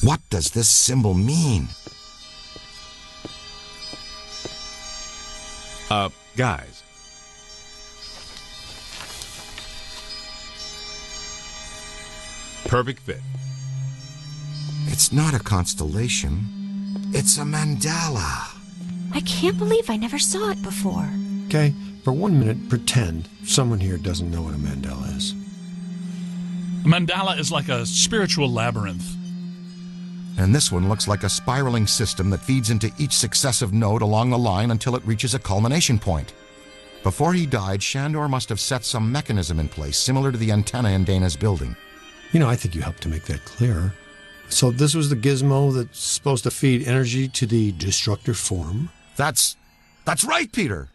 What does this symbol mean? Guys. Perfect fit. It's not a constellation. It's a mandala. I can't believe I never saw it before. Okay, for 1 minute, pretend someone here doesn't know what a mandala is. A mandala is like a spiritual labyrinth. And this one looks like a spiraling system that feeds into each successive node along the line until it reaches a culmination point. Before he died, Shandor must have set some mechanism in place similar to the antenna in Dana's building. You know, I think you helped to make that clearer. So this was the gizmo that's supposed to feed energy to the destructor form? That's right, Peter.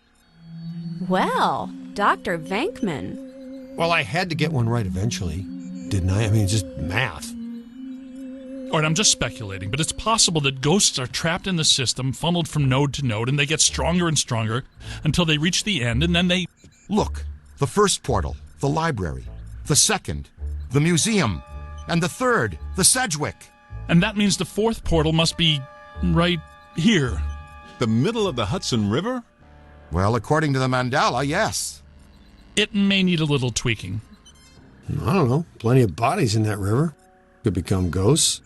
Well, Dr. Venkman. Well, I had to get one right eventually, didn't I? I mean, it's just math. All right, I'm just speculating, but it's possible that ghosts are trapped in the system, funneled from node to node, and they get stronger and stronger until they reach the end, and then they... Look, the first portal, the library. The second, the museum. And the third, the Sedgwick. And that means the fourth portal must be right here. The middle of the Hudson River? Well, according to the mandala, yes. It may need a little tweaking. I don't know. Plenty of bodies in that river. Could become ghosts.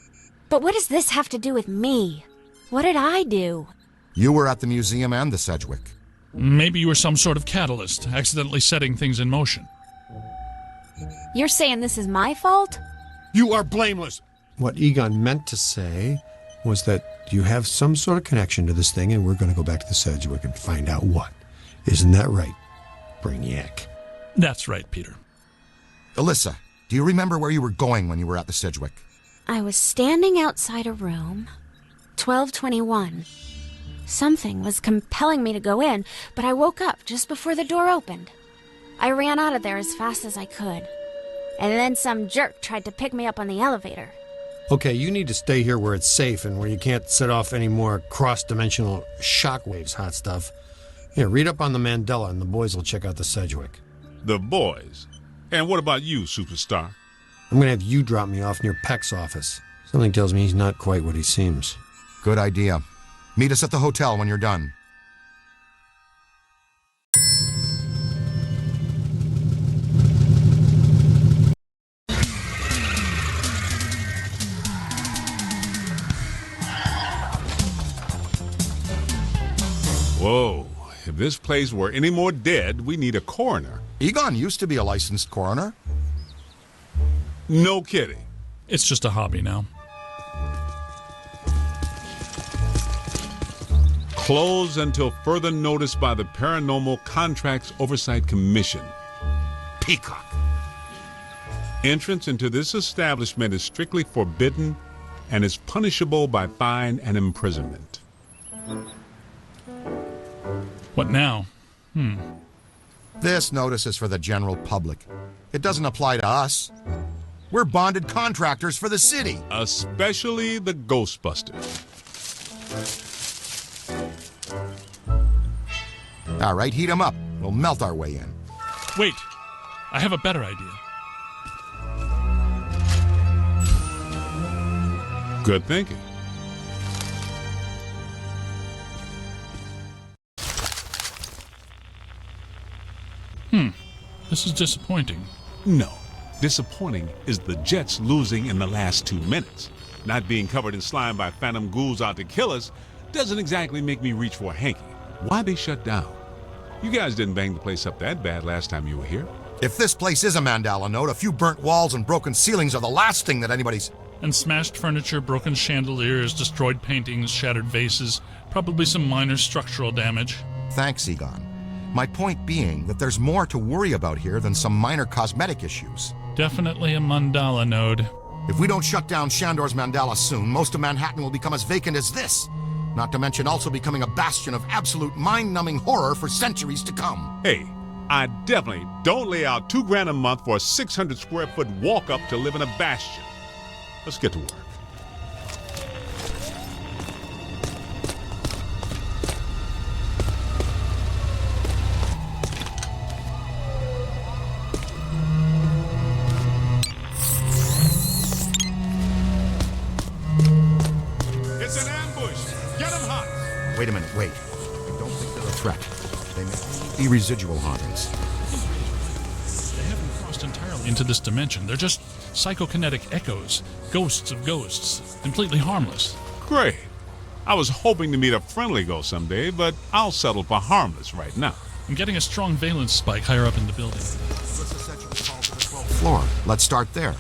But what does this have to do with me? What did I do? You were at the museum and the Sedgwick. Maybe you were some sort of catalyst, accidentally setting things in motion. You're saying this is my fault? You are blameless. What Egon meant to say was that you have some sort of connection to this thing, and we're going to go back to the Sedgwick and find out what. Isn't that right, Brainiac? That's right, Peter. Alyssa, do you remember where you were going when you were at the Sedgwick? I was standing outside a room, 1221. Something was compelling me to go in, but I woke up just before the door opened. I ran out of there as fast as I could. And then some jerk tried to pick me up on the elevator. Okay, you need to stay here where it's safe and where you can't set off any more cross-dimensional shockwaves, hot stuff. Here, read up on the Mandela, and the boys will check out the Sedgwick. The boys? And what about you, superstar? I'm going to have you drop me off near Peck's office. Something tells me he's not quite what he seems. Good idea. Meet us at the hotel when you're done. Whoa. If this place were any more dead, we need a coroner. Egon used to be a licensed coroner. No kidding. It's just a hobby now. Closed until further notice by the Paranormal Contracts Oversight Commission. Peacock. Entrance into this establishment is strictly forbidden and is punishable by fine and imprisonment. What now? This notice is for the general public. It doesn't apply to us. We're bonded contractors for the city. Especially the Ghostbusters. All right, heat 'em up. We'll melt our way in. Wait, I have a better idea. Good thinking. This is disappointing. No. Disappointing is the Jets losing in the last 2 minutes. Not being covered in slime by phantom ghouls out to kill us doesn't exactly make me reach for a hanky. Why they shut down? You guys didn't bang the place up that bad last time you were here. If this place is a mandala node, a few burnt walls and broken ceilings are the last thing that anybody's... And smashed furniture, broken chandeliers, destroyed paintings, shattered vases, probably some minor structural damage. Thanks, Egon. My point being that there's more to worry about here than some minor cosmetic issues. Definitely a mandala node. If we don't shut down Shandor's mandala soon, most of Manhattan will become as vacant as this. Not to mention also becoming a bastion of absolute mind-numbing horror for centuries to come. Hey, I definitely don't lay out $2,000 a month for a 600 square foot walk-up to live in a bastion. Let's get to work. might be residual hauntings. They haven't crossed entirely into this dimension. They're just psychokinetic echoes, ghosts of ghosts, completely harmless. Great. I was hoping to meet a friendly ghost someday, but I'll settle for harmless right now. I'm getting a strong valence spike higher up in the building. Alyssa said she was called to the 12th floor. Let's start there.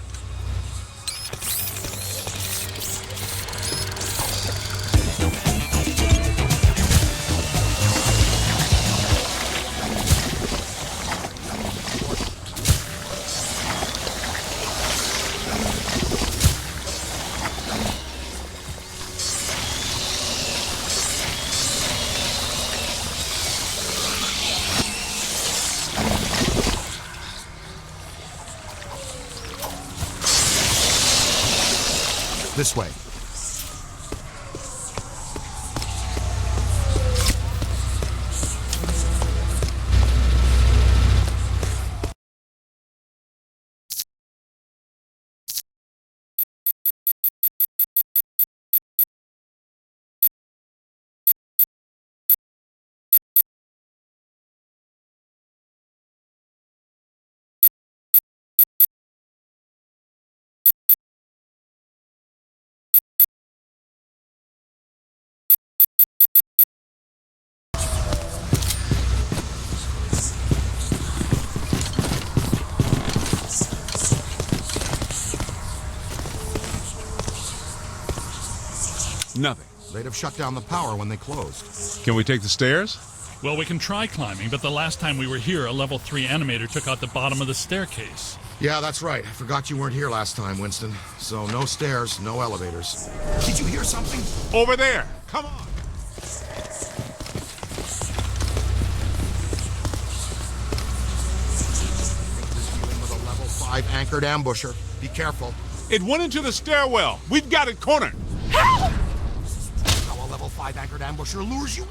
This way. Nothing. They'd have shut down the power when they closed. Can we take the stairs? Well, we can try climbing, but the last time we were here, a level 3 animator took out the bottom of the staircase. Yeah, that's right. I forgot you weren't here last time, Winston. So no stairs, no elevators. Did you hear something? Over there. Come on. Dealing with a level 5 anchored ambusher. Be careful. It went into the stairwell. We've got it cornered. How a level 5 anchored ambusher lures you in.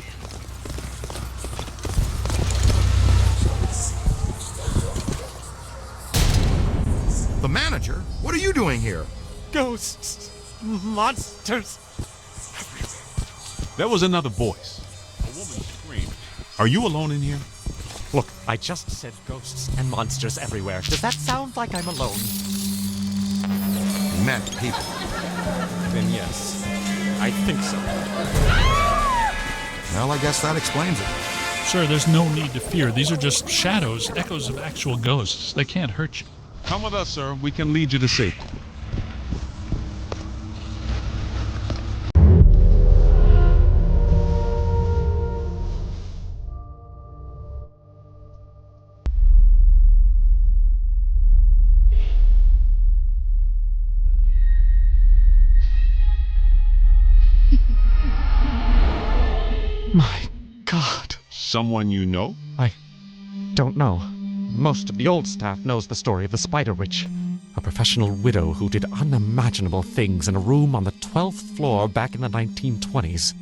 The manager? What are you doing here? Ghosts, monsters. That was another voice. A woman screamed. Are you alone in here? Look, I just said ghosts and monsters everywhere. Does that sound like I'm alone? Many people. Then yes, I think so. Well, I guess that explains it. Sir, there's no need to fear. These are just shadows, echoes of actual ghosts. They can't hurt you. Come with us, sir. We can lead you to safety. My God. Someone you know? I don't know. Most of the old staff knows the story of the Spider Witch, a professional widow who did unimaginable things in a room on the 12th floor back in the 1920s.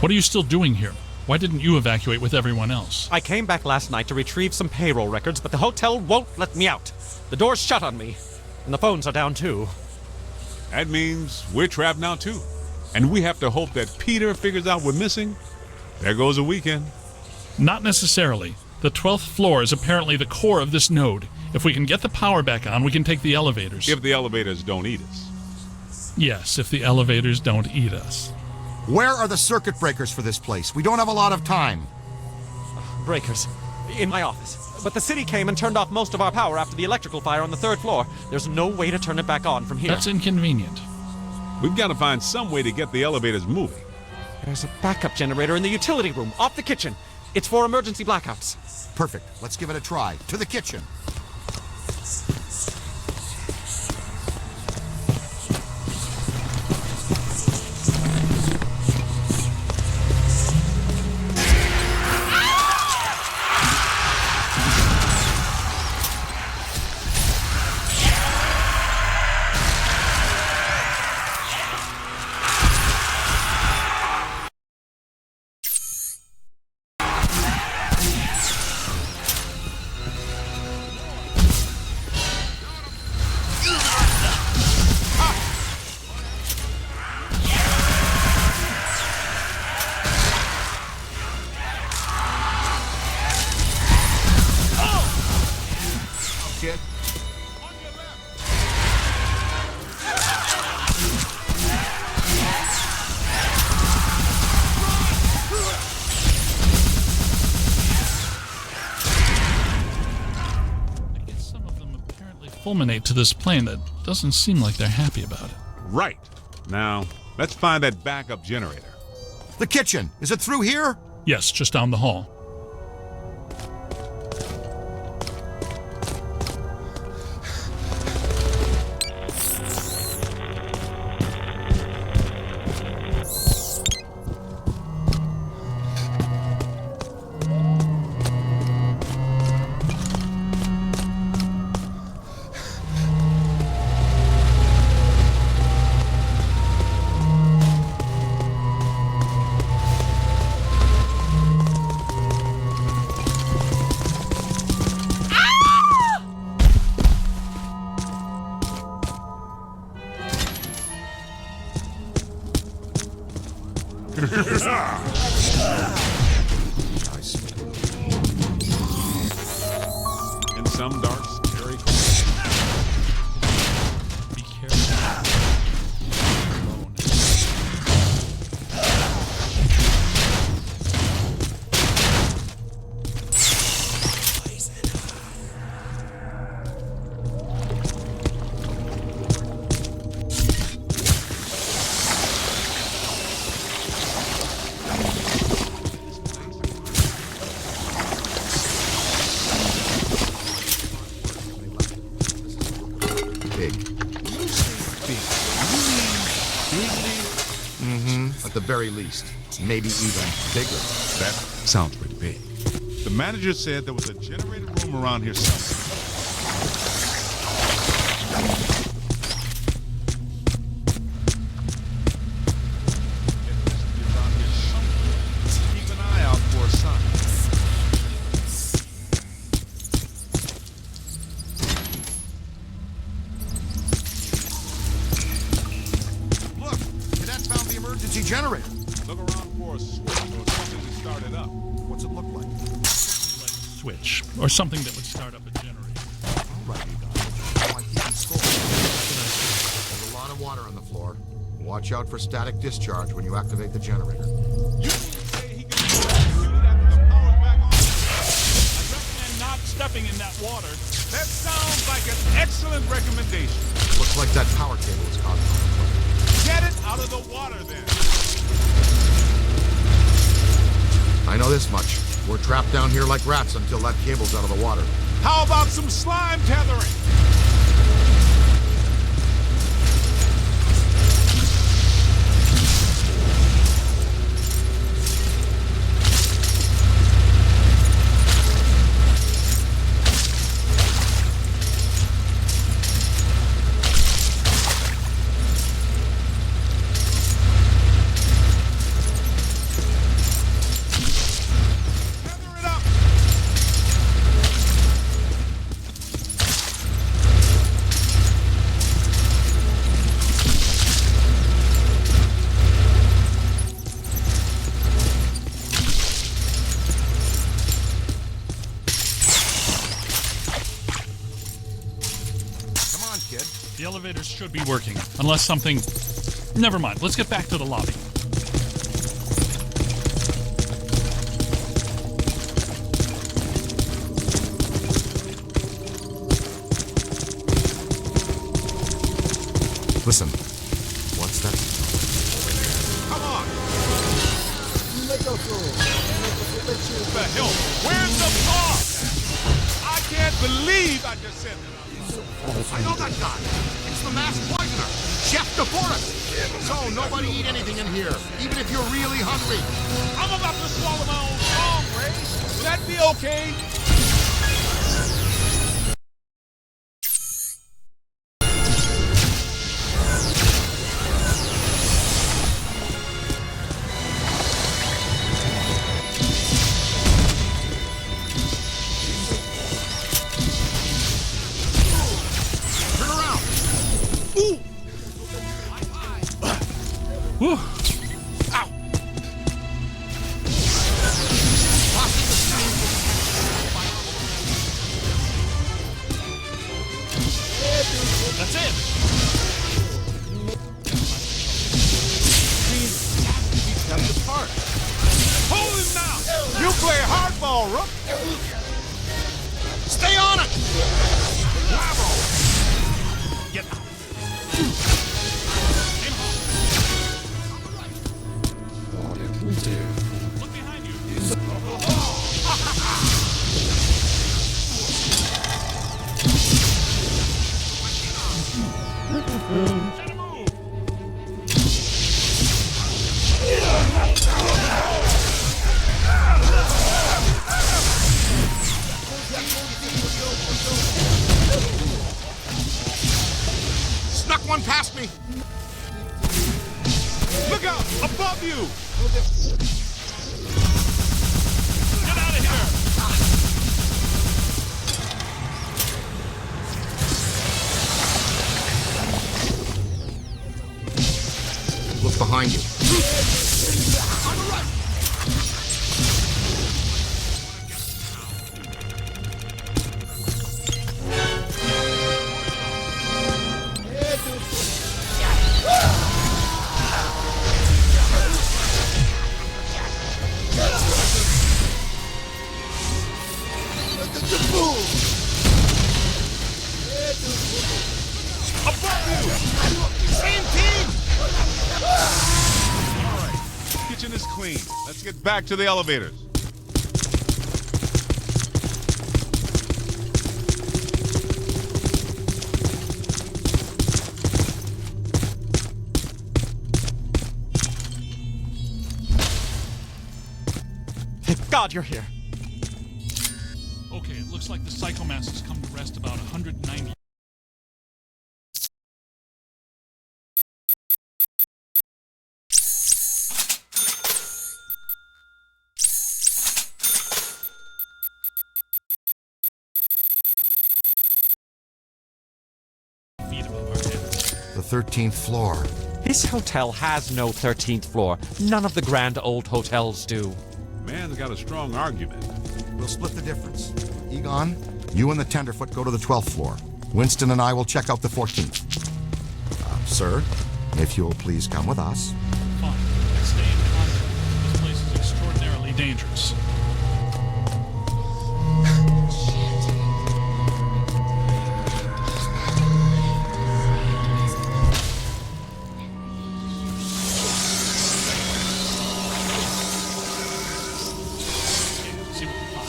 What are you still doing here? Why didn't you evacuate with everyone else? I came back last night to retrieve some payroll records, but the hotel won't let me out. The door's shut on me, and the phones are down too. That means we're trapped now, too. And we have to hope that Peter figures out we're missing. There goes a weekend. Not necessarily. The 12th floor is apparently the core of this node. If we can get the power back on, we can take the elevators. If the elevators don't eat us. Yes, if the elevators don't eat us. Where are the circuit breakers for this place? We don't have a lot of time. Breakers. In my office. But the city came and turned off most of our power after the electrical fire on the 3rd floor. There's no way to turn it back on from here. That's inconvenient. We've got to find some way to get the elevators moving. There's a backup generator in the utility room, off the kitchen. It's for emergency blackouts. Perfect. Let's give it a try. To the kitchen. fulminate to this plane that doesn't seem like they're happy about it. Right. Now, let's find that backup generator. The kitchen. Is it through here? Yes, just down the hall. In some dark, scary corner. Be careful. Alone. Big. At the very least. Maybe even bigger. That sounds pretty big. The manager said there was a generator room around here somewhere. It must be around here somewhere. Keep an eye out for a sign. Look, Cadet found the emergency generator. Look around for a switch or something to start it up. What's it look like? Switch, or something that would start up a generator. All right, you guys. Now I keep score. There's a lot of water on the floor. Watch out for static discharge when you activate the generator. You say he can do that after the power's back on? I recommend not stepping in that water. That sounds like an excellent recommendation. Looks like that power cable is causing trouble. Get it out of the water then. I know this much. We're trapped down here like rats until that cable's out of the water. How about some slime tethering? Tether it up. Come on, kid. The elevators should be working, unless something... Never mind, let's get back to the lobby. Listen. What's that? Come on. The hell? Where's the car? I can't believe I just said that. I know that guy. It's the masked poisoner, Chef DeForest. So nobody eat anything in here, even if you're really hungry. I'm about to swallow my own song, Ray. Will that be okay? Turn around. Ooh! Whew. Ow! Tossing the stream. That's it! Kept apart. Hold him now! You play hardball, Rook! Stay on it. Bravo! Look behind you. Try to move. Snuck one past me! Look out! Above you! Get out of here! Look behind you. Kitchen is clean. Let's get back to the elevators. Thank God you're here. Okay, it looks like the psychomass has come to rest about 190. Feet above our heads. The 13th floor. This hotel has no 13th floor. None of the grand old hotels do. Man's got a strong argument. We'll split the difference. Egon, you and the tenderfoot go to the 12th floor. Winston and I will check out the 14th. Sir, if you'll please come with us. Fine. Let's stay in contact. This place is extraordinarily dangerous. See what we find.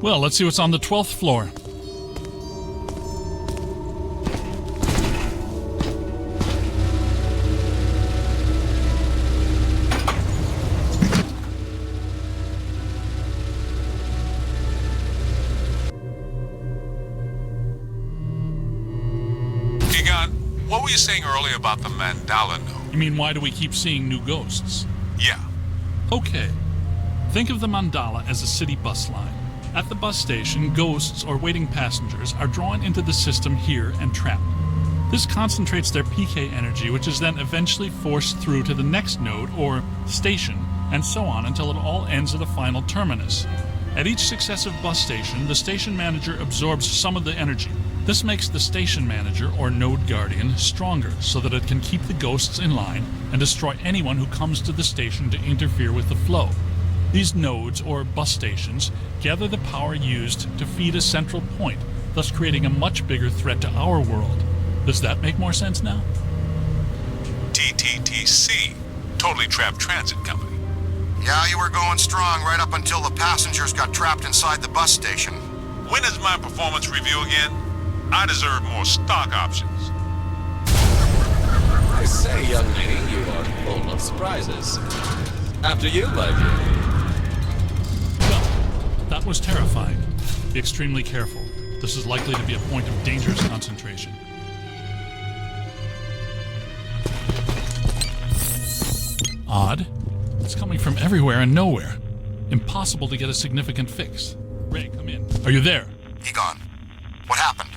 Well, let's see what's on the 12th floor. Egon, what were you saying earlier about the mandala node? You mean, why do we keep seeing new ghosts? Yeah. Okay. Think of the mandala as a city bus line. At the bus station, ghosts or waiting passengers are drawn into the system here and trapped. This concentrates their PK energy, which is then eventually forced through to the next node or station, and so on until it all ends at a final terminus. At each successive bus station, the station manager absorbs some of the energy. This makes the station manager or node guardian stronger so that it can keep the ghosts in line and destroy anyone who comes to the station to interfere with the flow. These nodes, or bus stations, gather the power used to feed a central point, thus creating a much bigger threat to our world. Does that make more sense now? TTTC, Totally Trapped Transit Company. Yeah, you were going strong right up until the passengers got trapped inside the bus station. When is my performance review again? I deserve more stock options. I say, young lady, you are full of surprises. After you, my dear. Well, that was terrifying. Be extremely careful. This is likely to be a point of dangerous concentration. Odd. It's coming from everywhere and nowhere. Impossible to get a significant fix. Ray, come in. Are you there? Egon, what happened?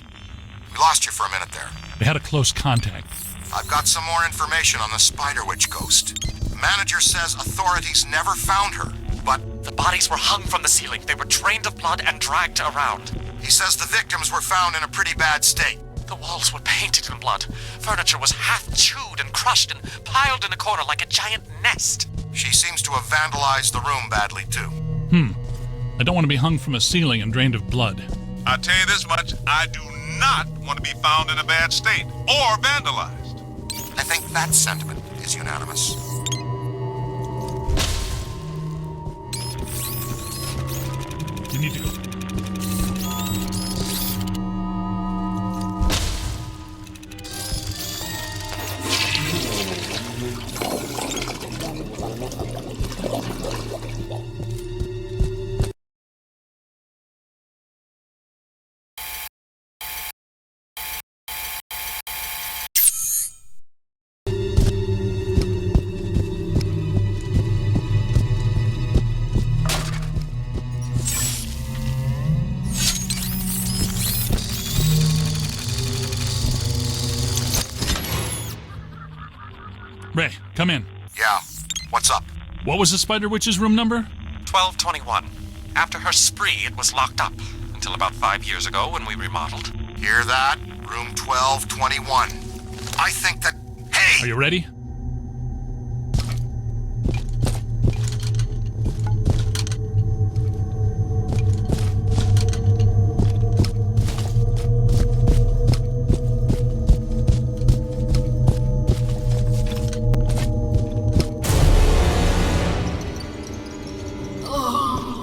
We lost you for a minute there. We had a close contact. I've got some more information on the Spider Witch ghost. The manager says authorities never found her, but The bodies were hung from the ceiling. They were drained of blood and dragged around. he says the victims were found in a pretty bad state. The walls were painted in blood. Furniture was half chewed and crushed and piled in a corner like a giant nest. She seems to have vandalized the room badly, too. I don't want to be hung from a ceiling and drained of blood. I'll tell you this much, I do not want to be found in a bad state or vandalized. I think that sentiment is unanimous. You need to go. Ray, come in. Yeah, what's up? What was the Spider Witch's room number? 1221. After her spree, it was locked up. Until about 5 years ago when we remodeled. Hear that? Room 1221. I think that... Hey! Are you ready?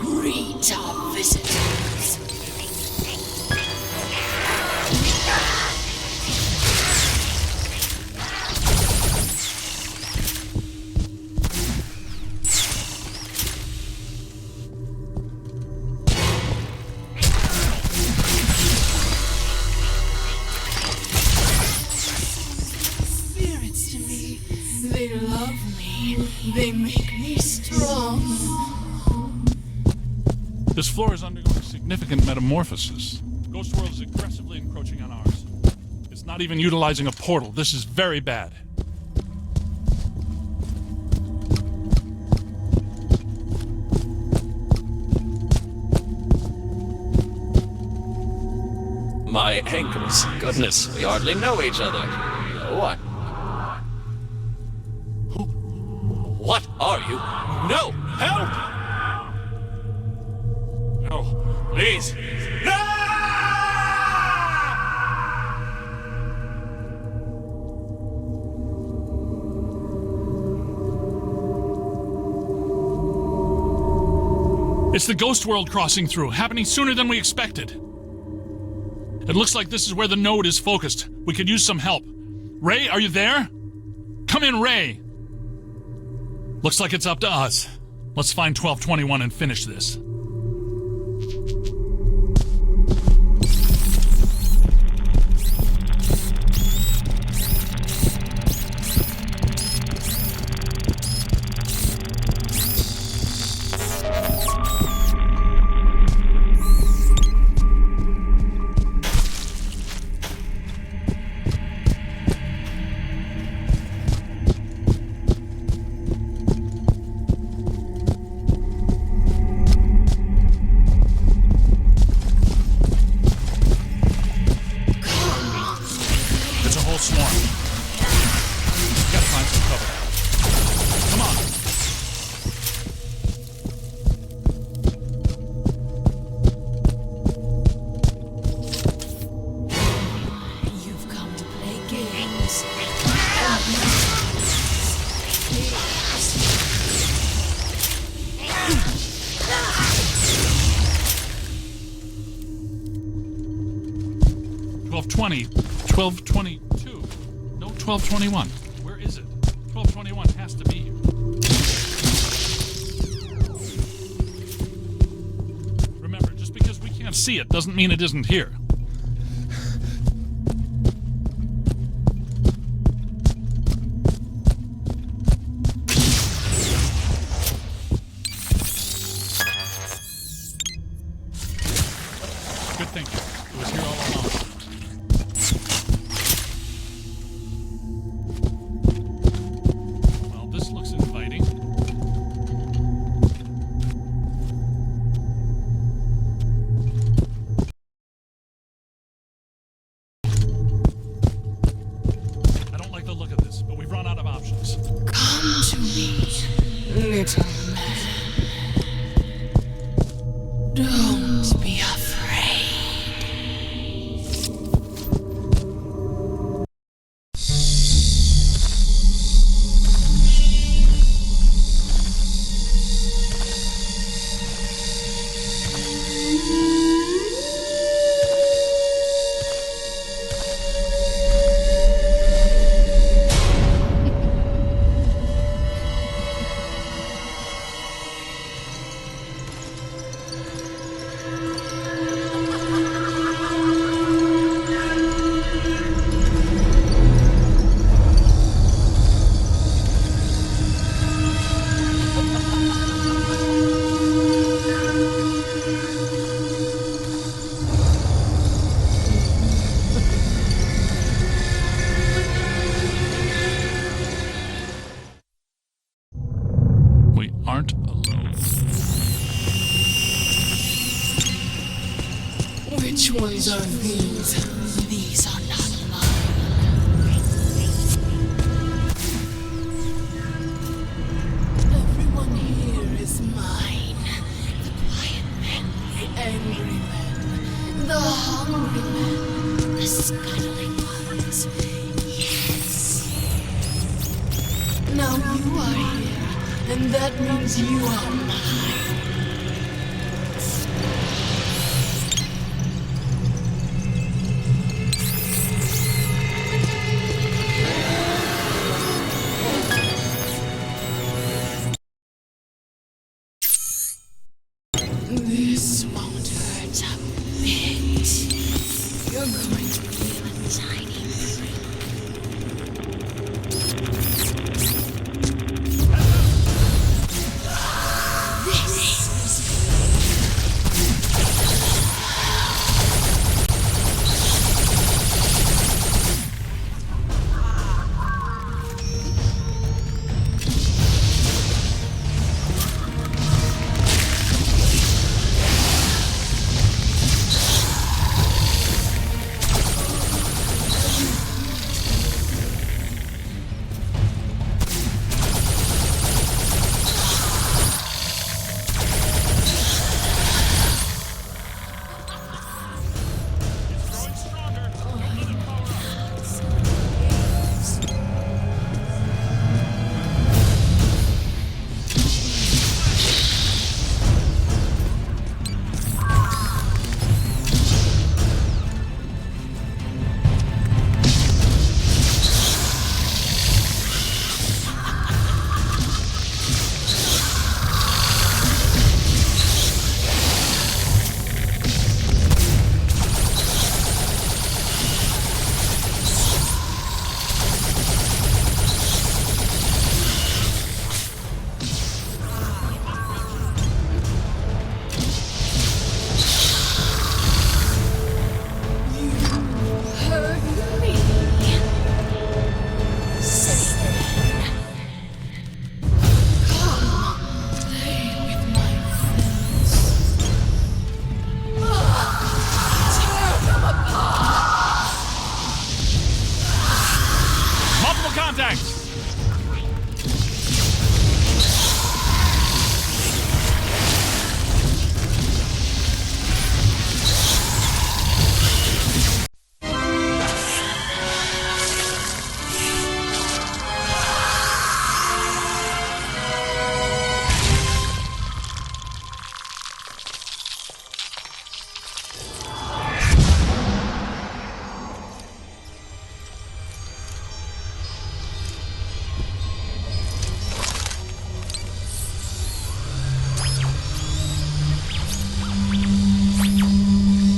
Greet our visitors. Spirits to me. They love me. They make me strong. This floor is undergoing significant metamorphosis. Ghost World is aggressively encroaching on ours. It's not even utilizing a portal. This is very bad. My ankles. Goodness, we hardly know each other. What? What are you? No! Help! No, please. No! It's the Ghost World crossing through, happening sooner than we expected. It looks like this is where the node is focused. We could use some help. Ray, are you there? Come in, Ray! Looks like it's up to us. Let's find 1221 and finish this. 1220, 1222. No 1221. Where is it? 1221 has to be here. Remember, just because we can't see it doesn't mean it isn't here. Good thinking. It was here all along. Well, this looks inviting. I don't like the look of this, but we've run out of options. Come to me, little man. Don't be afraid. We aren't alone. Which ones are these? These are not mine. Everyone here is mine. The quiet men, the angry men, the hungry men, the scuttling ones. Yes. Now you are here, and that means you are mine. This won't hurt a bit. You're going to feel a tiny breeze. This is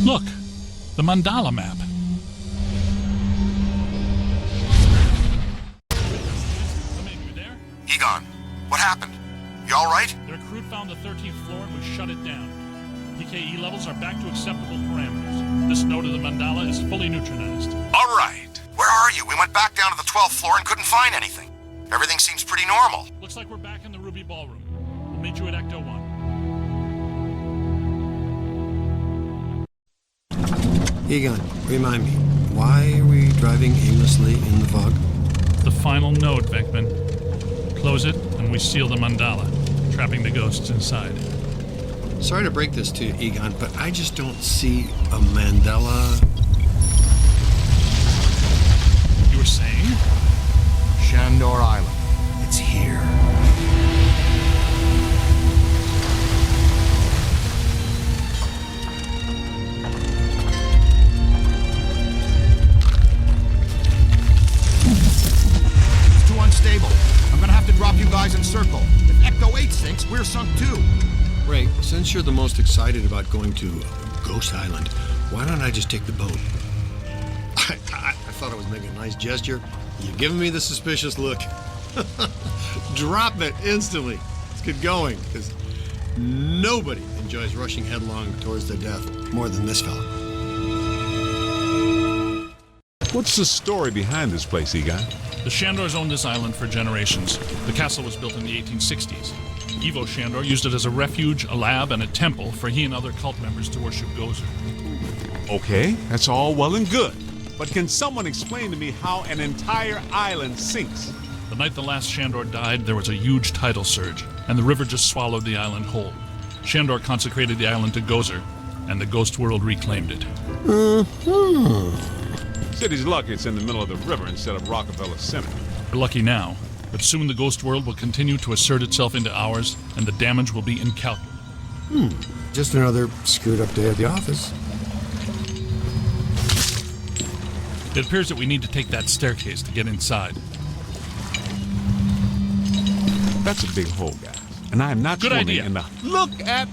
Look, the mandala map. You there? Egon, what happened? You all right? Their crew found the 13th floor and we shut it down. PKE levels are back to acceptable parameters. This node of the mandala is fully neutronized. All right. Where are you? We went back down to the 12th floor and couldn't find anything. Everything seems pretty normal. Looks like we're back in the Ruby Ballroom. We'll meet you at Ecto 1. Egon, remind me, why are we driving aimlessly in the fog? The final node, Beckman. Close it, and we seal the mandala, trapping the ghosts inside. Sorry to break this to you, Egon, but I just don't see a mandala. You were saying? Shandor Island. It's here. It's too unstable. I'm gonna have to drop you guys in circle. If Ecto 8 sinks, we're sunk too. Ray, since you're the most excited about going to Ghost Island, why don't I just take the boat? I thought I was making a nice gesture. You're giving me the suspicious look. Drop it instantly. Let's get going, because nobody enjoys rushing headlong towards their death more than this fella. What's the story behind this place, Egon? The Shandors owned this island for generations. The castle was built in the 1860s. Evo Shandor used it as a refuge, a lab, and a temple for he and other cult members to worship Gozer. Okay, that's all well and good. But can someone explain to me how an entire island sinks? The night the last Shandor died, there was a huge tidal surge, and the river just swallowed the island whole. Shandor consecrated the island to Gozer, and the ghost world reclaimed it. City's lucky it's in the middle of the river instead of Rockefeller Center. We're lucky now, but soon the ghost world will continue to assert itself into ours, and the damage will be incalculable. Just another screwed up day at the office. It appears that we need to take that staircase to get inside. That's a big hole, guys. And I am not Good swimming idea. in the... Look at...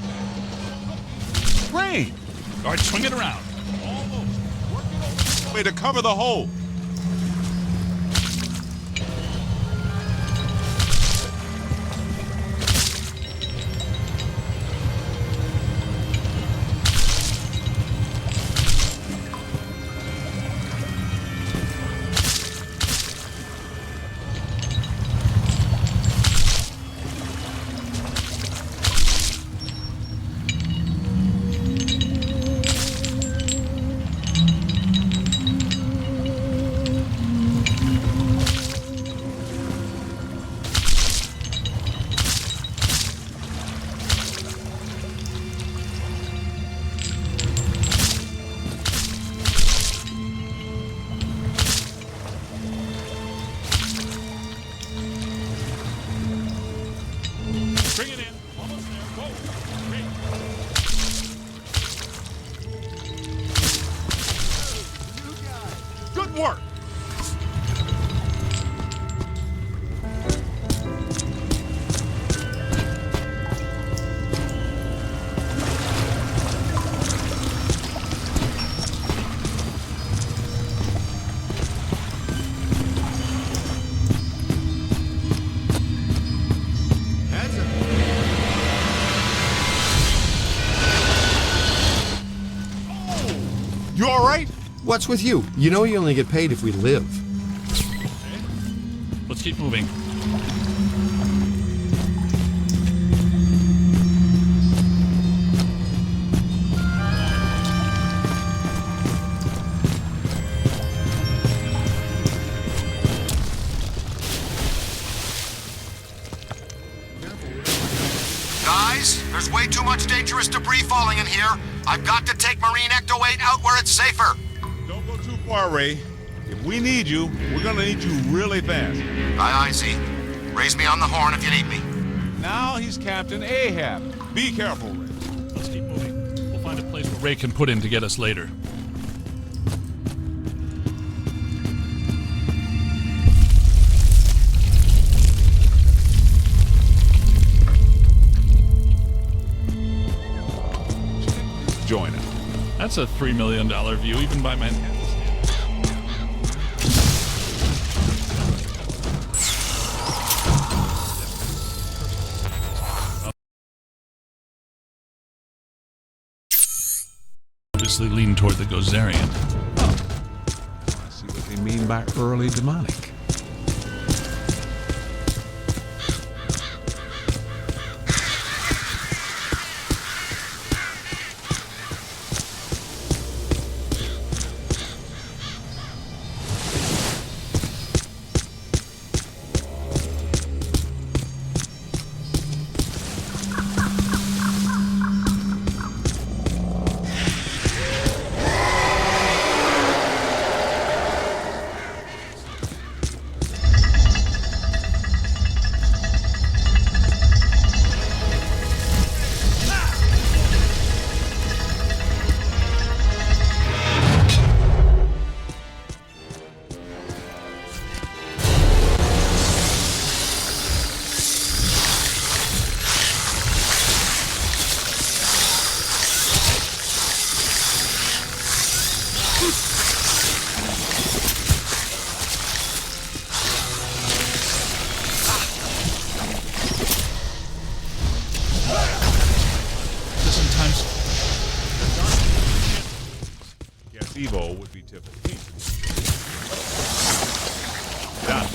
Rain! All right, swing it around. Almost. Working over the way to cover the hole. Bring it in. Almost there. Whoa. Great. Good work! You all right? What's with you? You know you only get paid if we live. Let's keep moving. Guys, there's way too much dangerous debris falling in here. I've got to take Marine Ecto 8 out where it's safer. Don't go too far, Ray. If we need you, we're gonna need you really fast. Aye, aye, Z. Raise me on the horn if you need me. Now he's Captain Ahab. Be careful, Ray. Let's keep moving. We'll find a place where Ray can put in to get us later. Join us. That's a $3 million view, even by Manhattan standards. Obviously lean toward the Gozerian. I see what they mean by early demonic. Evo would be tip of the Done.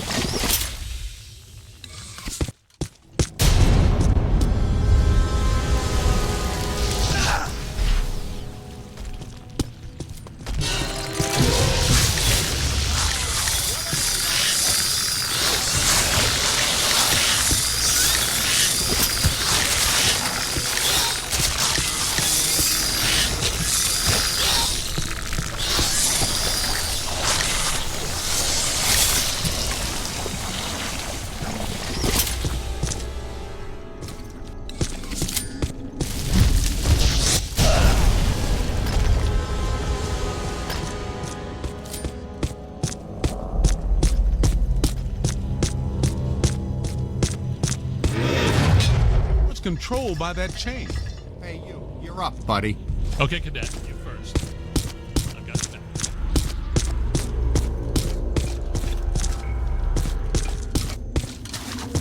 Controlled by that chain. Hey, you're up, buddy. Okay, Cadet, you first. I've got your back.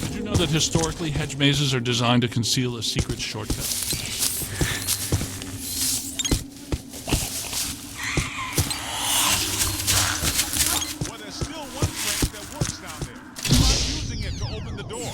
Did you know that historically hedge mazes are designed to conceal a secret shortcut? Well, there's still one crank that works down there. Try using it to open the door.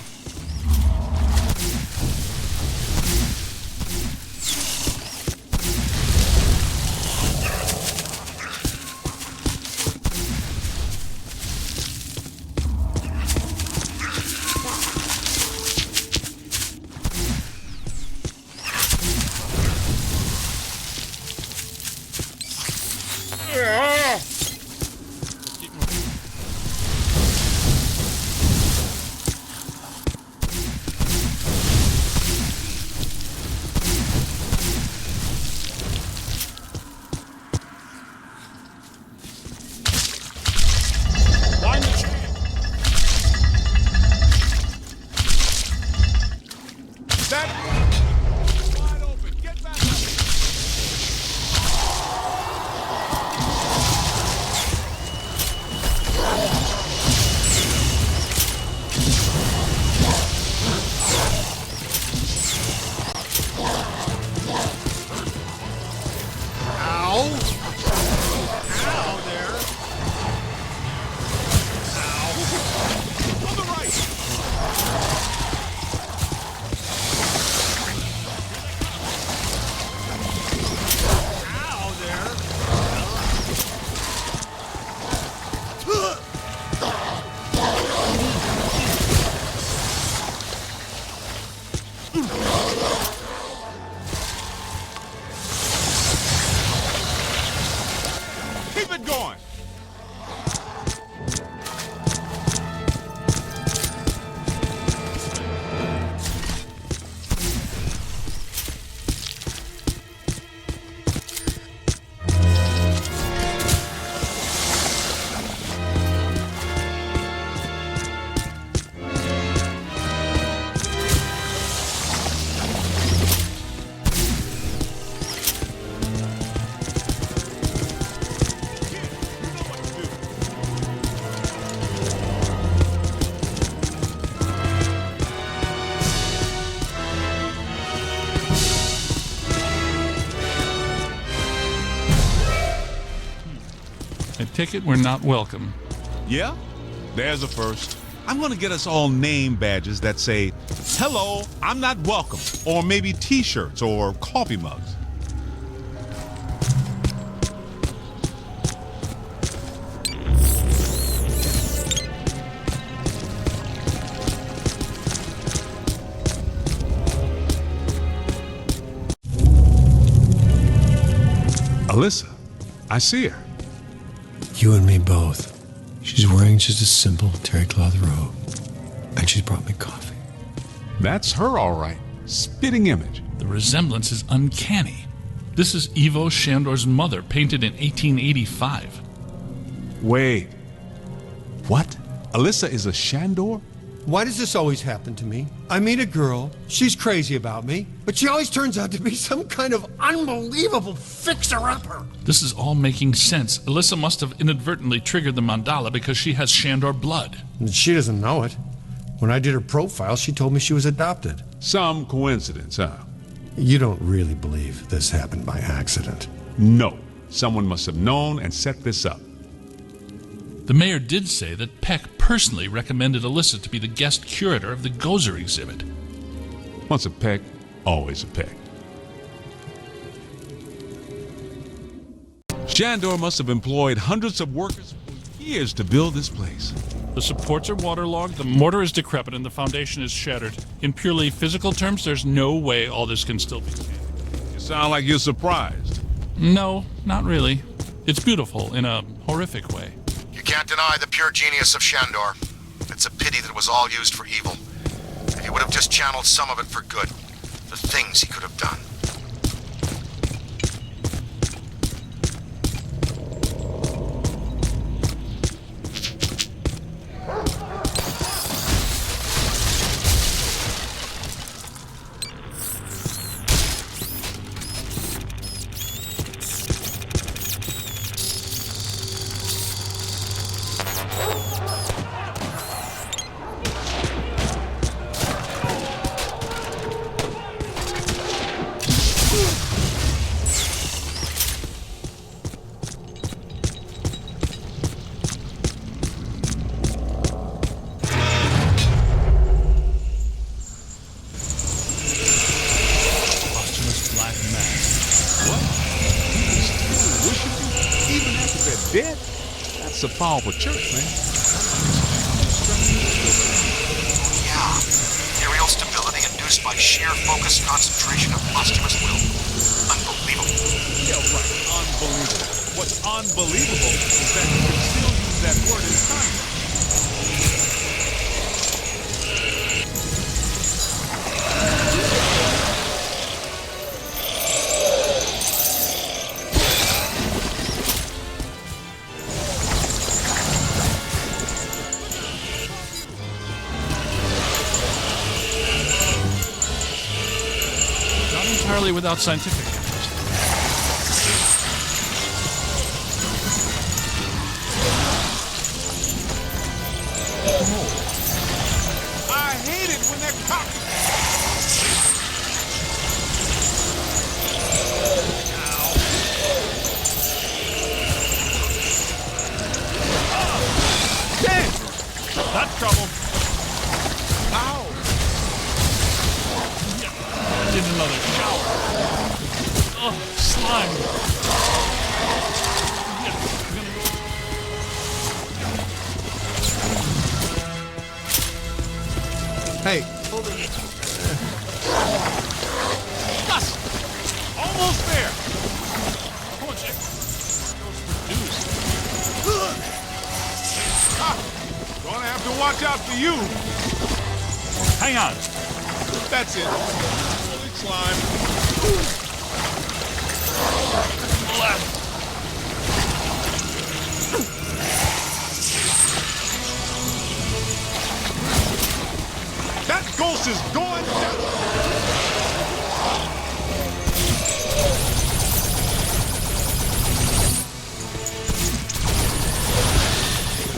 Keep it going. Take it we're not welcome. Yeah? There's a first. I'm gonna get us all name badges that say, "Hello, I'm not welcome," or maybe t-shirts or coffee mugs. Alyssa, I see her. You and me both. She's wearing just a simple terry cloth robe. And she's brought me coffee. That's her, all right. Spitting image. The resemblance is uncanny. This is Ivo Shandor's mother, painted in 1885. Wait. What? Alyssa is a Shandor? Why does this always happen to me? I meet a girl, she's crazy about me, but she always turns out to be some kind of unbelievable fixer-upper. This is all making sense. Alyssa must have inadvertently triggered the mandala because she has Shandor blood. And she doesn't know it. When I did her profile, she told me she was adopted. Some coincidence, huh? You don't really believe this happened by accident? No. Someone must have known and set this up. The mayor did say that Peck personally recommended Alyssa to be the guest curator of the Gozer exhibit. Once a Peck, always a Peck. Shandor must have employed hundreds of workers for years to build this place. The supports are waterlogged, the mortar is decrepit, and the foundation is shattered. In purely physical terms, there's no way all this can still be standing. You sound like you're surprised. No, not really. It's beautiful in a horrific way. You can't deny the pure genius of Shandor. It's a pity that it was all used for evil. If he would have just channeled some of it for good, the things he could have done. Dead? That's a powerful church, man. Yeah. Aerial stability induced by sheer focused concentration of posthumous will. Unbelievable. Yeah, right. Unbelievable. What's unbelievable is that you can still use that word in context. Entirely without scientific interest. I hate it when they're cocky. Dang! That's trouble. Ow! I did another shower. Oh, slime. Hey, Gus! Almost there! Come on, Jack. Gonna have to watch out for you. Hang on. That's it. Holy slime. Left. That ghost is going down.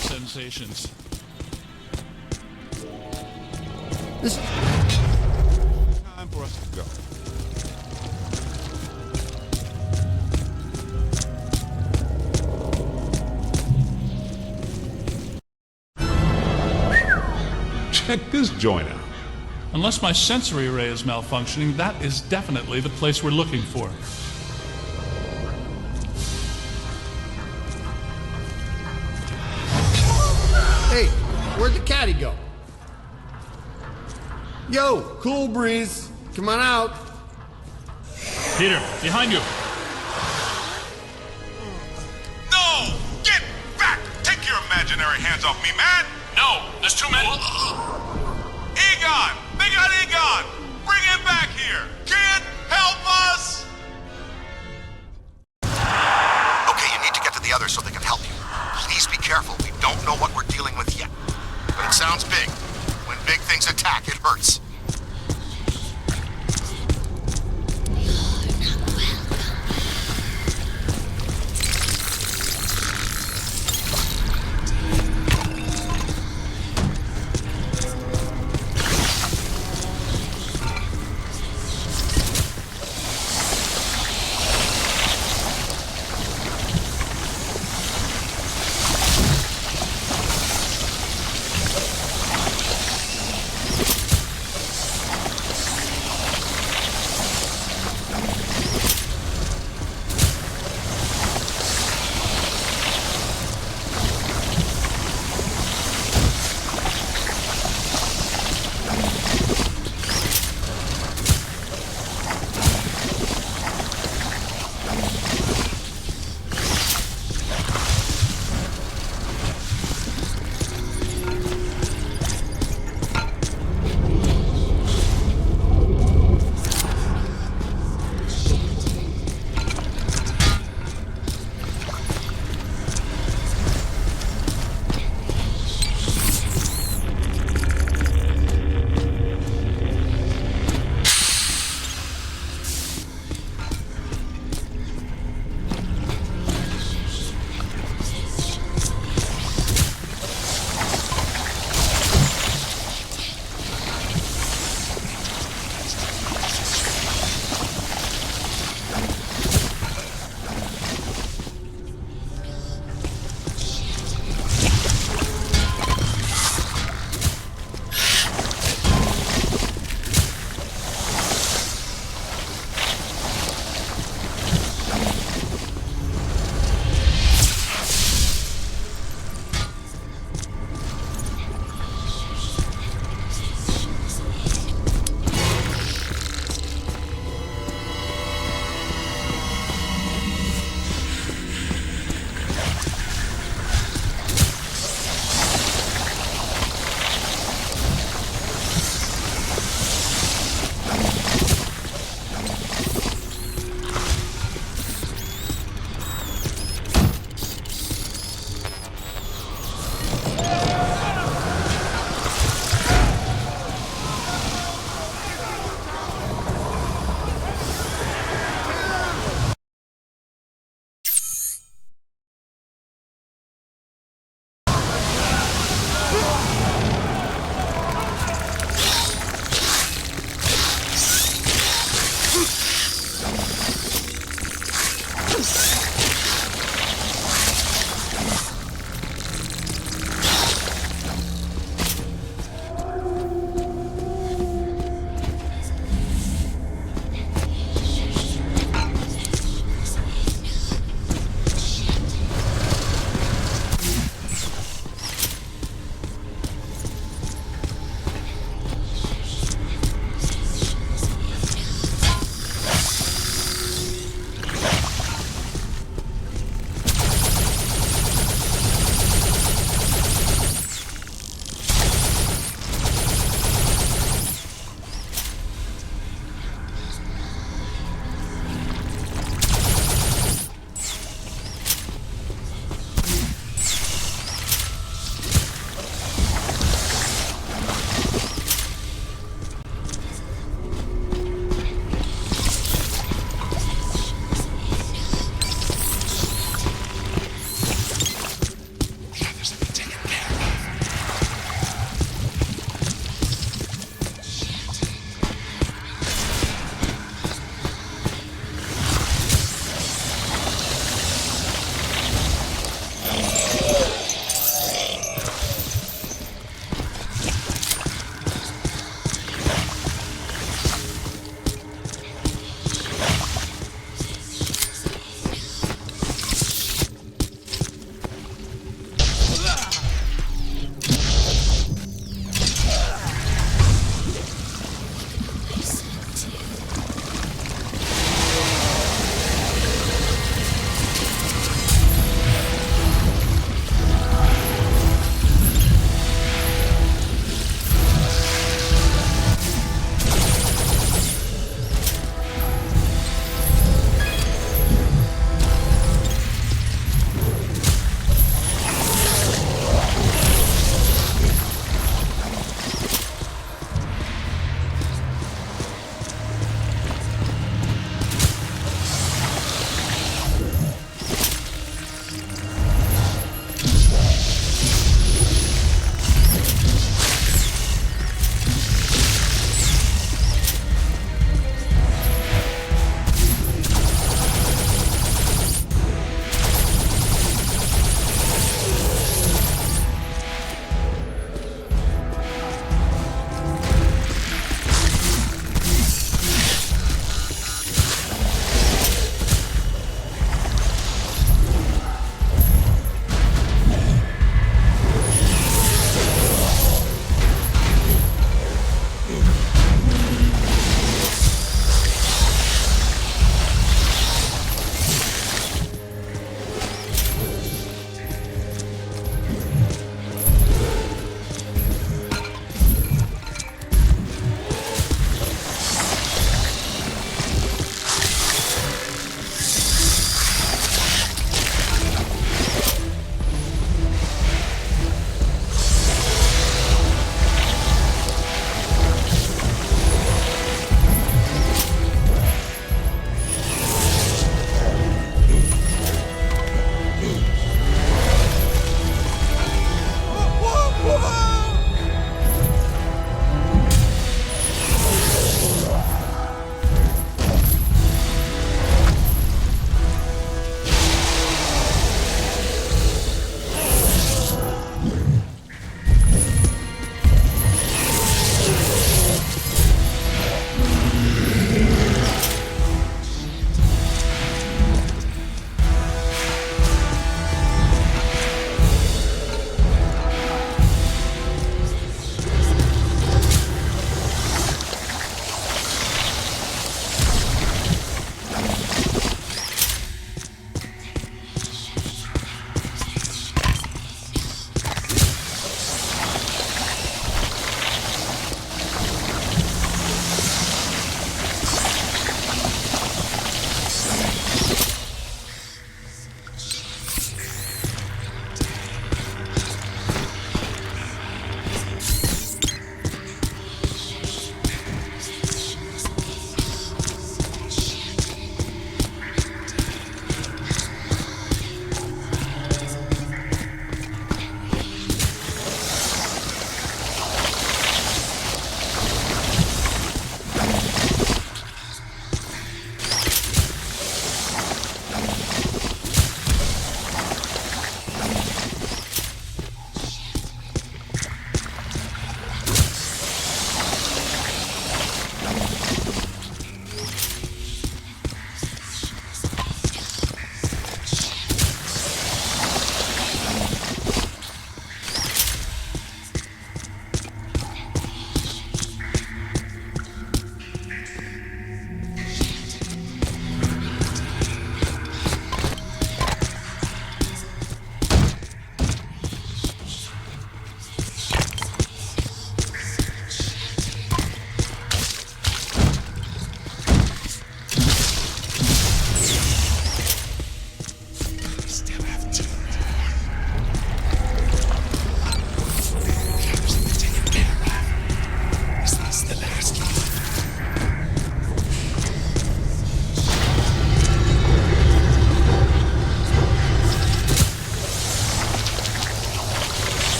Sensations. this Time for us to go. check this joint out. Unless my sensory array is malfunctioning, that is definitely the place we're looking for. Hey, where'd the caddy go? Yo, cool breeze. Come on out. Peter, behind you. No! Get back! Take your imaginary hands off me, man! No, there's too many. Egon! They got Egon! Bring him back here! Kid, help us! Okay, you need to get to the others so they can help you. Please be careful. We don't know what we're dealing with yet. But it sounds big. When big things attack, it hurts.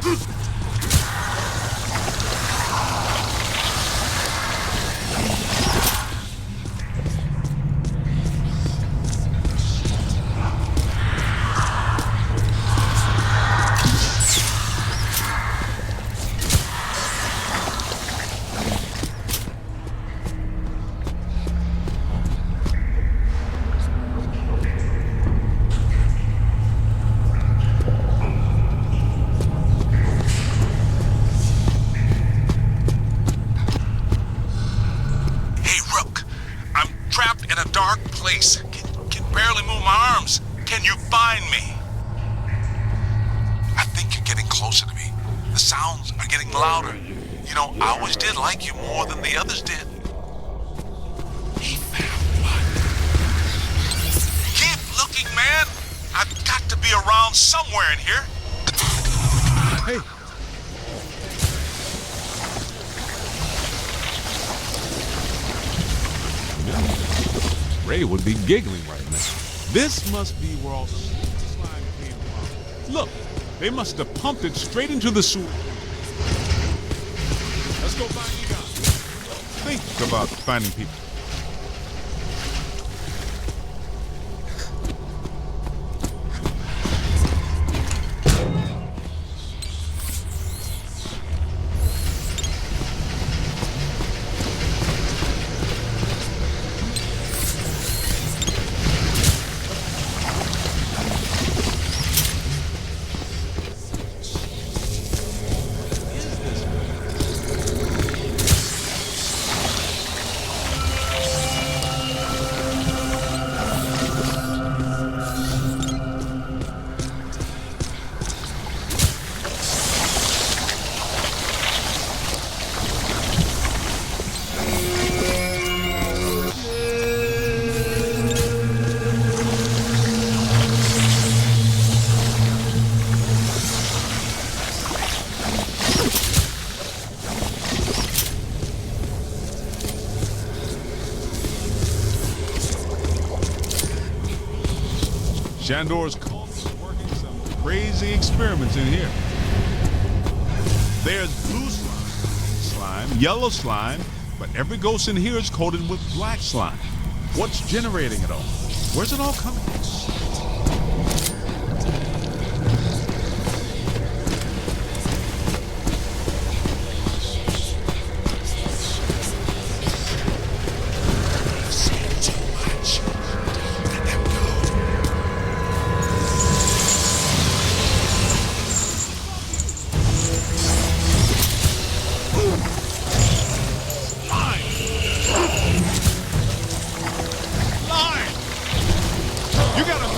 Hey, Rook, I'm trapped in a dark place. Can barely move my arms. Can you find me? I think you're getting closer to me. The sounds are getting louder. You know, I always did like you more than the others did. He found one. Keep looking, man. I've got to be around somewhere in here. Hey. Ray would be giggling right now. This must be where all the slime came from. Look, they must have pumped it straight into the sewer. Let's go find Egon. Think about finding people. Shandor's cult is working some crazy experiments in here. There's blue slime, yellow slime, but every ghost in here is coated with black slime. What's generating it all? Where's it all coming from? You gotta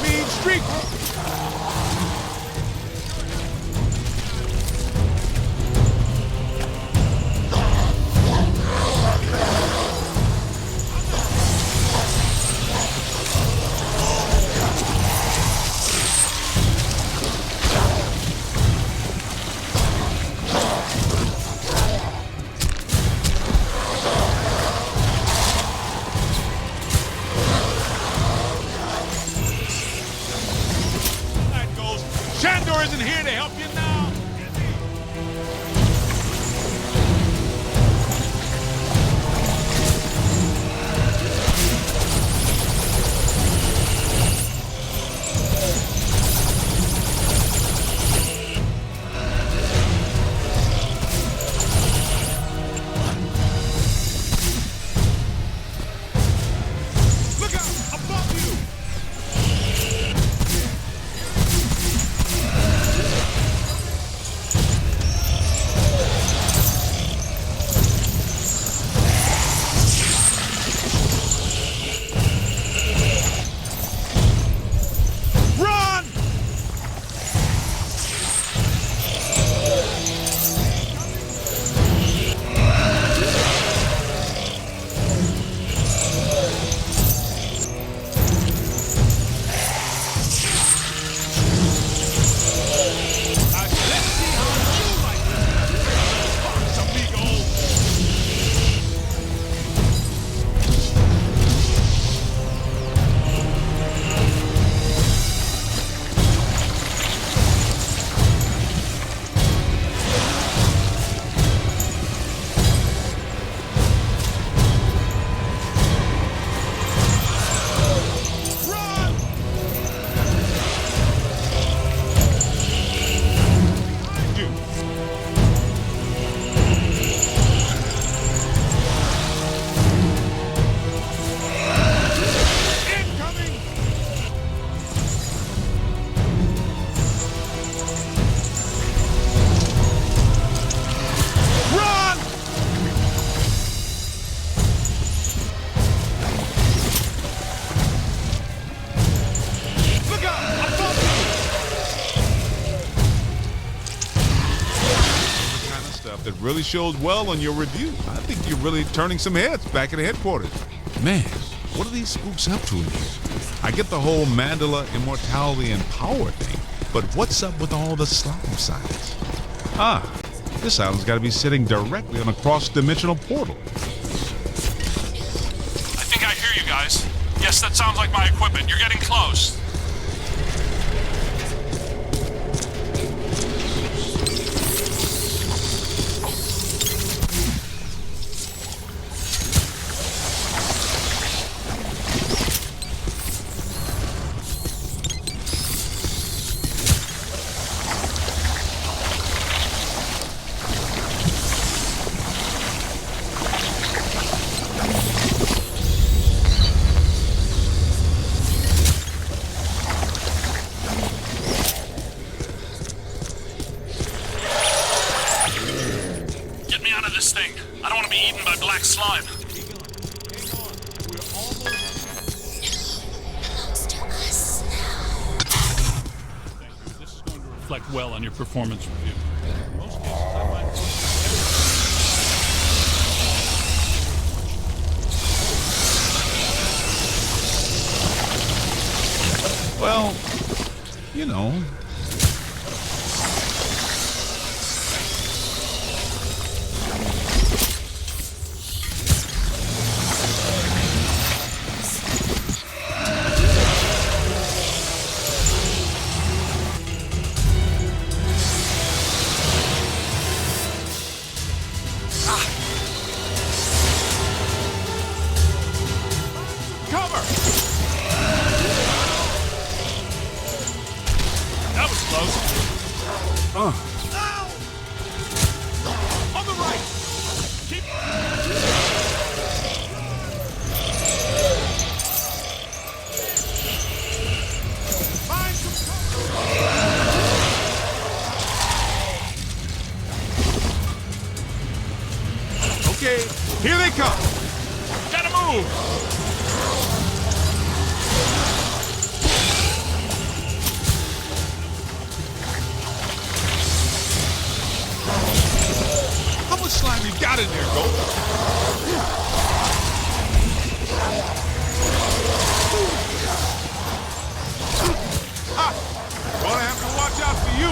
stuff that really shows well on your review. I think you're really turning some heads back at the headquarters. Man, what are these spooks up to in here? I get the whole Mandela immortality and power thing, but what's up with all the slime signs? Ah, this island's got to be sitting directly on a cross-dimensional portal. I think I hear you guys. Yes, that sounds like my equipment. You're getting close. This thing. I don't want to be eaten by black slime. This is going to reflect well on your performance review. In most cases, I might... Well, you know. On the right! Keep... Find some cover! Okay, here they come! Gotta move! Slime you got in there, Ghost. Gonna have to watch out for you.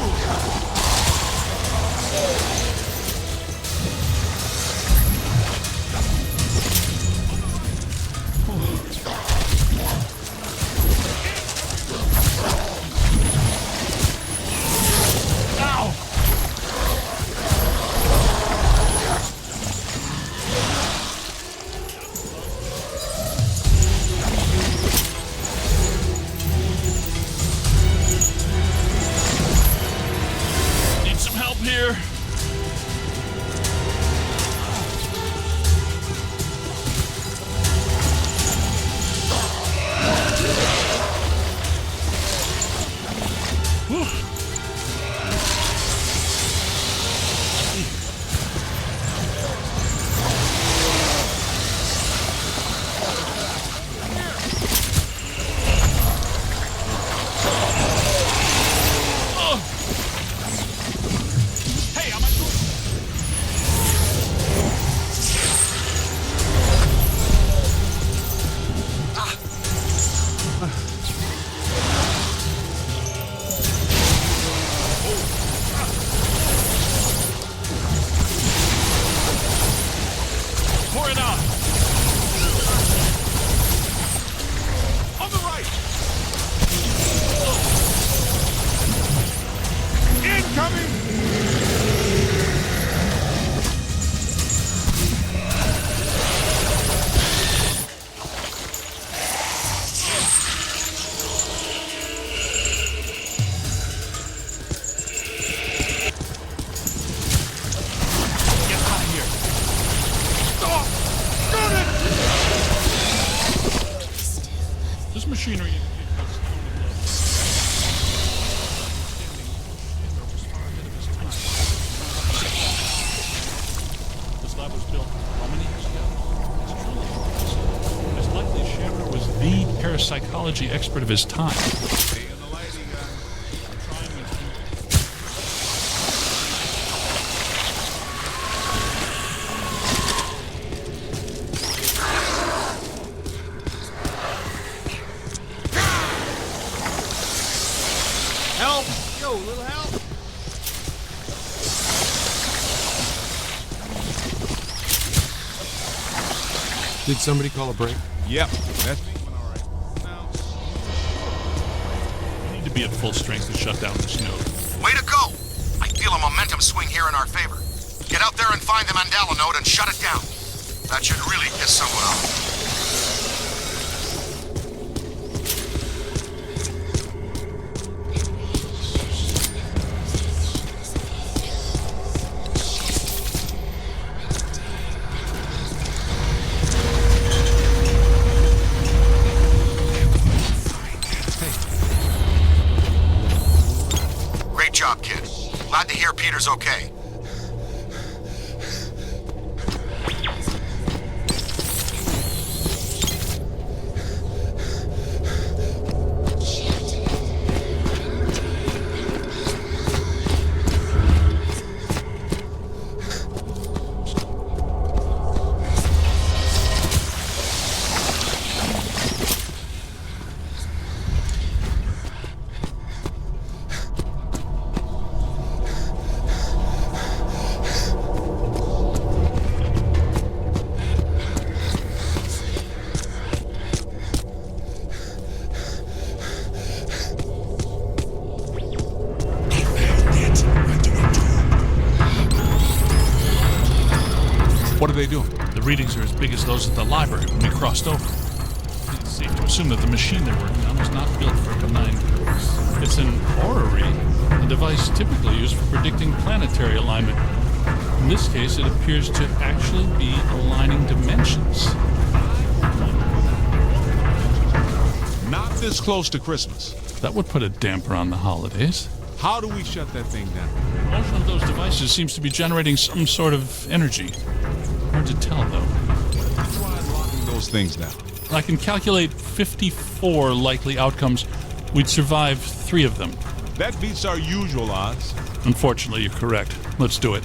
Here. Pour it on. On the right. Incoming. Machinery this lab was built how many years ago? It's truly impressive. It's likely Schaefer was the parapsychology expert of his time. Did somebody call a break? Yep, that's me. All right. Now, We need to be at full strength to shut down this node. Way to go! I feel a momentum swing here in our favor. Get out there and find the Mandela node and shut it down. That should really piss someone off. Great job, kid. Glad to hear Peter's okay. what are they doing? The readings are as big as those at the library when we crossed over. It's safe to assume that the machine they're working on was not built for a benign purpose. It's an orrery, a device typically used for predicting planetary alignment. In this case, it appears to actually be aligning dimensions. Not this close to Christmas. That would put a damper on the holidays. How do we shut that thing down? Motion of those devices seems to be generating some sort of energy. Hard to tell, though. Try locking those things down. I can calculate 54 likely outcomes. We'd survive 3 of them. That beats our usual odds. Unfortunately, you're correct. Let's do it.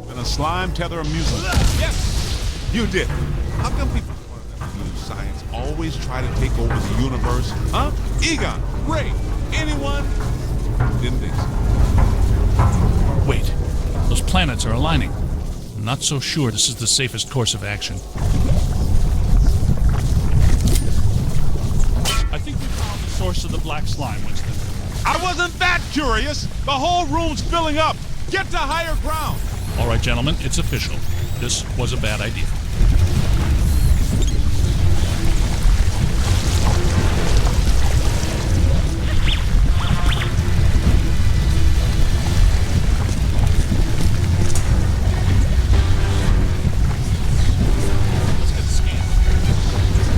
And a slime tether amusement. Yes, you did. How come people who use science always try to take over the universe? Huh? Egon, Ray, anyone? Didn't think so. Wait, those planets are aligning. I'm not so sure this is the safest course of action. I think we found the source of the black slime, Winston. I wasn't that curious. The whole room's filling up. Get to higher ground. All right, gentlemen, it's official. This was a bad idea. Let's get the scan.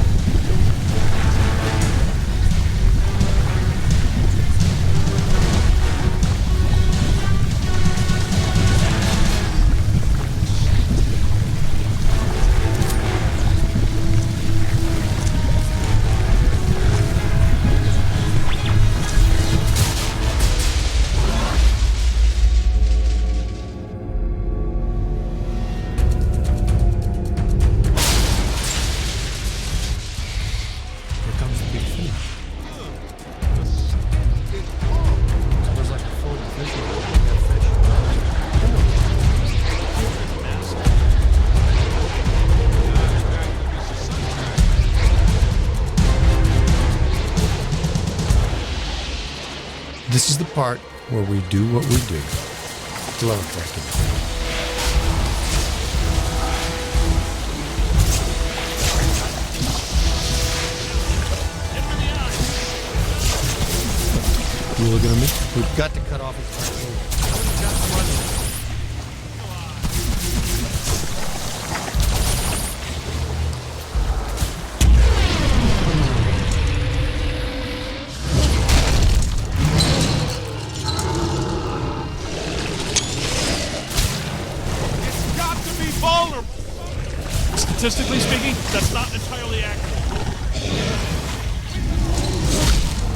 Here comes the big finish. Smells like a full fishing boat. We got fish. This is the part where we do what we do. Glow tracking. You looking at me? We've got to cut off his back. It's got to be vulnerable. Statistically speaking, that's not entirely accurate.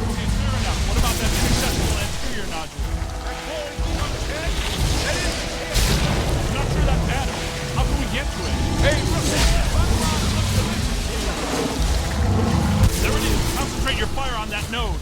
Okay, fair enough. What about that successful anterior nodule? I'm not sure that matters. How can we get to it? Hey, There it is. Concentrate your fire on that node.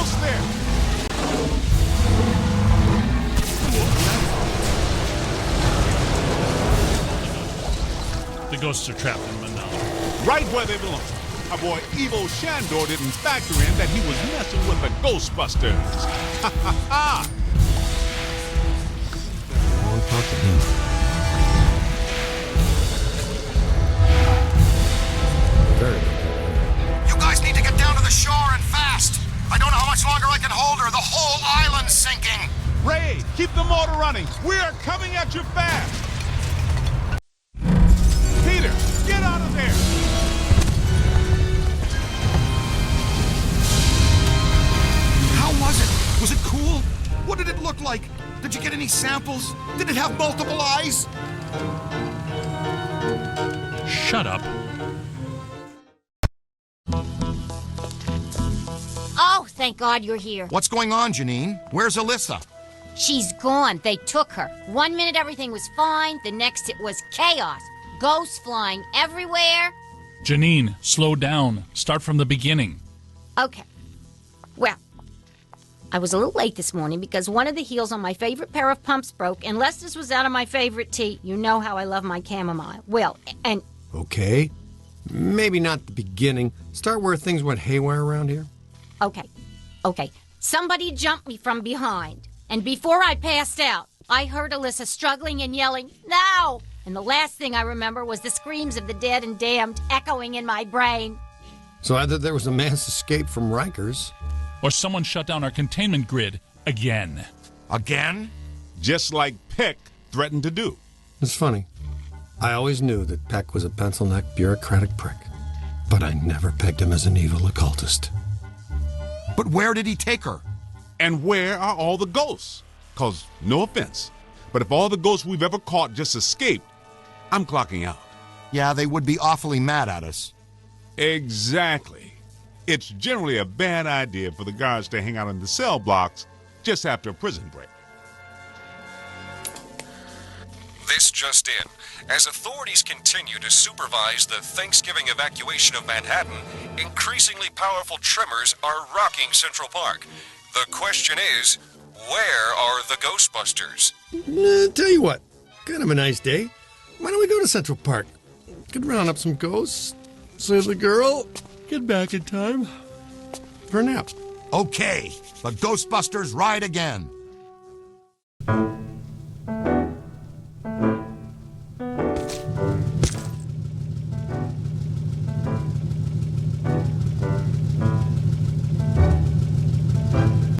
Almost there. The ghosts are trapped in Mandala. Right where they belong. Our boy Evo Shandor didn't factor in that he was messing with the Ghostbusters. Ha ha ha! I'll talk to him. Very good. You guys need to get down to the shore and fast. I don't know how much longer I can hold her. The whole island's sinking. Ray, keep the motor running. We are coming at you fast. Peter, get out of there. How was it? Was it cool? What did it look like? Did you get any samples? Did it have multiple eyes? Shut up. Oh, thank God you're here. What's going on, Janine? Where's Alyssa? She's gone. They took her. 1 minute everything was fine, the next it was chaos. Ghosts flying everywhere. Janine, slow down. Start from the beginning. Okay. Well, I was a little late this morning because one of the heels on my favorite pair of pumps broke, and Lester's was out of my favorite tea. You know how I love my chamomile. Well, and... Okay. Maybe not the beginning. Start where things went haywire around here. Okay. Somebody jumped me from behind. And before I passed out, I heard Alyssa struggling and yelling, "No!" And the last thing I remember was the screams of the dead and damned echoing in my brain. So either there was a mass escape from Rikers. Or someone shut down our containment grid again. Again? Just like Peck threatened to do. It's funny. I always knew that Peck was a pencil-necked, bureaucratic prick. But I never pegged him as an evil occultist. But where did he take her? And where are all the ghosts? Cause, no offense, but if all the ghosts we've ever caught just escaped, I'm clocking out. Yeah, they would be awfully mad at us. Exactly. It's generally a bad idea for the guards to hang out in the cell blocks just after a prison break. This just in. As authorities continue to supervise the Thanksgiving evacuation of Manhattan, increasingly powerful tremors are rocking Central Park. The question is, where are the Ghostbusters? Tell you what, kind of a nice day. Why don't we go to Central Park? Could round up some ghosts, save the girl, get back in time for a nap. Okay, the Ghostbusters ride again.